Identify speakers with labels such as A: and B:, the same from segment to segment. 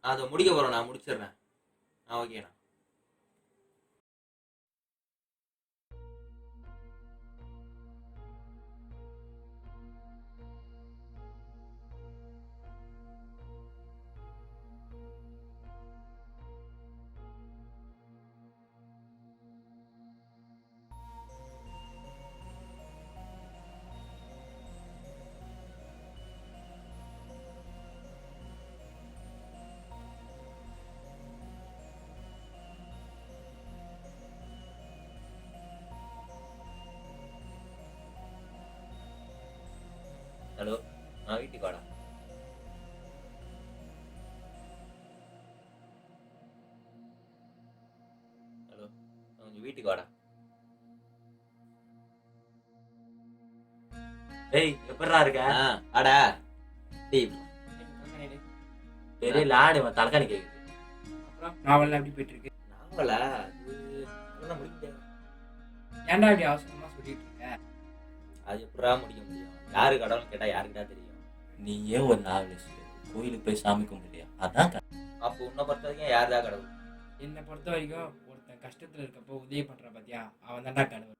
A: நான் அதை முடிக்க போறேன், நான் முடிச்சிடுறேன். ஓகேண்ணா. ஹலோ, நான் வீட்டுக்கு வாடா. ஹலோ, கொஞ்சம் வீட்டுக்கு வாடா.
B: டேய் எப்படிடா இருக்க?
A: ஆடா டேய்,
B: பெரிய லாடு தலைக்காணி கேக்குது.
C: அப்புறம் நாவல்லாம் எப்படி போயிட்டு இருக்கு?
A: நாவலா? அது முடிக்க
C: ஏன்டா இப்படி அவசரமா சொல்லிட்டு இருக்க?
A: அது எப்படா முடிக்க முடியும்? யாரு கடவுள்னு கேட்டா யாருக்குடா தெரியும்?
B: நீ ஏன் ஒரு நாவலிஸ்ட் கோயிலுக்கு போய் சாமி கும்பிடுறியா? அதான்
A: அப்போ உன்னை பொறுத்த வரைக்கும் யாருடா கடவுள்?
C: என்னை பொறுத்த வரைக்கும் ஒருத்தன் கஷ்டத்துல இருக்கப்போ உதவி பண்ற பாத்தியா, அவன் தான்டா கடவுள்.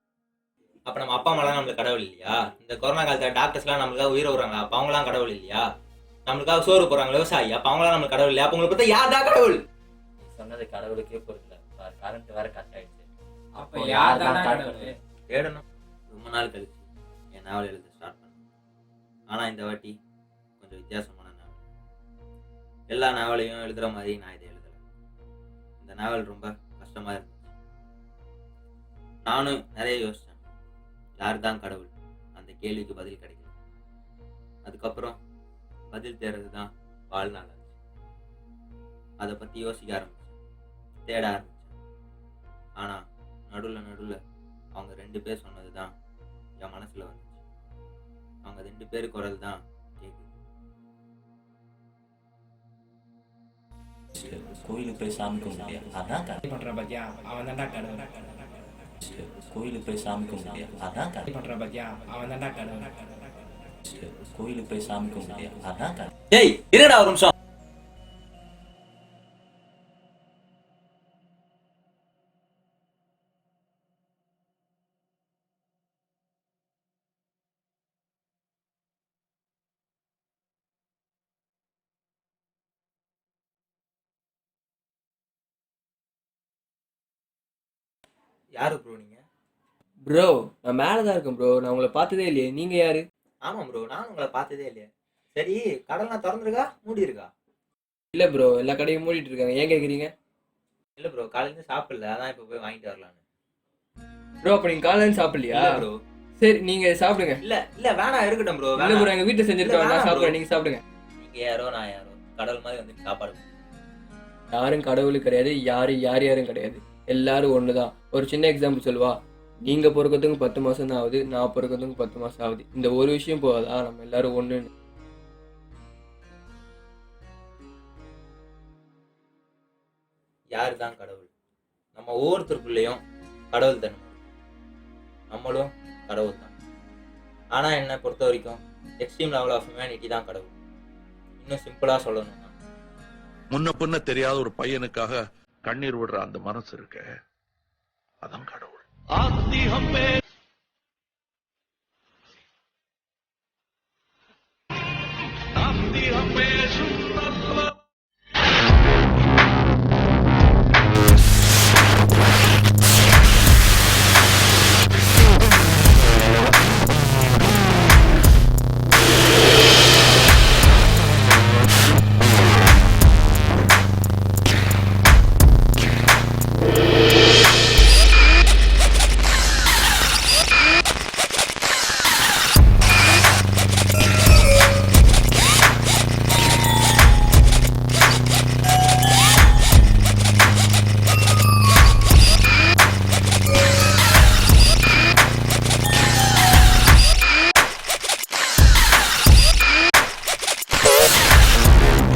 A: அப்ப நம்ம அப்பா அம்மாலாம் நம்மளுக்கு கடவுள் இல்லையா? இந்த கொரோனா காலத்துல டாக்டர்ஸ்லாம் நம்மளுக்காக உயிரை விடுறாங்க, அப்ப அவங்களாம் கடவுள் இல்லையா? நம்மளுக்காக சோறு போறாங்க விவசாயி, அப்ப அவங்களாம் நம்மளுக்கு கடவுள் இல்லையா? அப்ப உங்களை பார்த்தா யாருடா கடவுள்?
B: நீ சொன்னது கடவுளுக்கே பொருள். கரண்ட் வேற கட் ஆயிடுச்சு.
C: அப்ப யார்தான் கடவுள்?
A: தேடணும். ரொம்ப நாள் கழிச்சு என் நாவல் எழுத ஸ்டார்ட் பண்ணேன். ஆனா இந்த வாட்டி கொஞ்சம் வித்தியாசமான நாவல். எல்லா நாவலையும் எழுதுற மாதிரி நான் இதை எழுதல. இந்த நாவல் ரொம்ப கஷ்டமா இருந்துச்சு. நானும் நிறைய யோசிச்சேன், யார் தான் கடவுள்? அந்த கேள்விக்கு பதில் கிடைக்கல. அதுக்கப்புறம் பதில் தேடுறது தான் வாழ்நாள் ஆச்சு. அதை பத்தி யோசிக்க ஆரம்பிச்சேன், தேட ஆரம்பிச்சேன். ஆனா நடுவில் அவங்க 2 பேர் சொன்னது தான் என் மனசுல வந்துச்சு. அவங்க 2 பேர் குரல் தான் கேக்குது.
B: கோயிலுக்கு போய் சாமி கும்பிடுறியா? அதான்
C: பண்ற பாத்தியா, அவன் தான்டா கடவுள்.
B: கோயிலுக்கு போய் சாமி கும்பிடுறியா? அதான்
C: பண்ற பாத்தியா, அவன் தான்டா கடவுள்.
B: கோயிலுக்கு போய் சாமி கும்பிடுறியா? அதான்
A: ஏய் இருடா ஒரு நிமிஷம். யாரு ப்ரோ நீங்க?
D: ப்ரோ நான் மேலே தான் இருக்கேன் ப்ரோ. நான் உங்களை பார்த்ததே இல்லையே, நீங்கள் யாரு?
A: ஆமாம் ப்ரோ, நான் உங்களை பார்த்ததே இல்லையா. சரி, கடல்லாம் திறந்துருக்கா மூடி இருக்கா?
D: இல்லை ப்ரோ, எல்லா கடையும் மூடிட்டு இருக்காங்க. ஏன் கேட்குறீங்க?
A: இல்லை ப்ரோ, காலையிலேருந்து சாப்பிடல, அதான் இப்போ போய் வாங்கிட்டு வரலான்னு.
D: ப்ரோ அப்போ நீங்கள் காலையில் சாப்பிடலையா?
A: ப்ரோ
D: சரி நீங்கள் சாப்பிடுங்க.
A: இல்லை வேணாம், இருக்கட்டும் ப்ரோ.
D: இல்லை ப்ரோ, எங்கள் வீட்டில் செஞ்சுருக்காங்க, நான் சாப்பிட்றேன், நீங்கள் சாப்பிடுங்க.
A: நீங்கள் யாரோ நான் யாரோ, கடவுள் மாதிரி வந்துட்டு சாப்பாடு.
D: யாரும் கடவுள் கிடையாது, யாரும் கிடையாது, எல்லாரும் ஒன்று தான். ஒரு சின்ன எக்ஸாம்பிள் சொல்லுவா. நீங்கள் பிறக்கிறதுக்கு 10 மாதம் தான் ஆகுது, நான் பிறக்கிறதுக்கு 10 மாதம் ஆகுது. இந்த ஒரு விஷயம் போகாதா நம்ம எல்லாரும் ஒன்றுன்னு?
A: யாரு தான் கடவுள்? நம்ம ஒவ்வொருத்தருக்குள்ளேயும் கடவுள் தானே, நம்மளும் கடவுள் தான். ஆனா என்னை பொறுத்த வரைக்கும் எக்ஸ்ட்ரீம் லெவல் ஆஃப் ஹியூமனிட்டி தான் கடவுள். இன்னும் சிம்பிளா சொல்லணும்னா,
E: முன்ன பின்ன தெரியாத ஒரு பையனுக்காக கண்ணீர் விடுற அந்த மனசு இருக்க, அதான் கடவுள். हम पे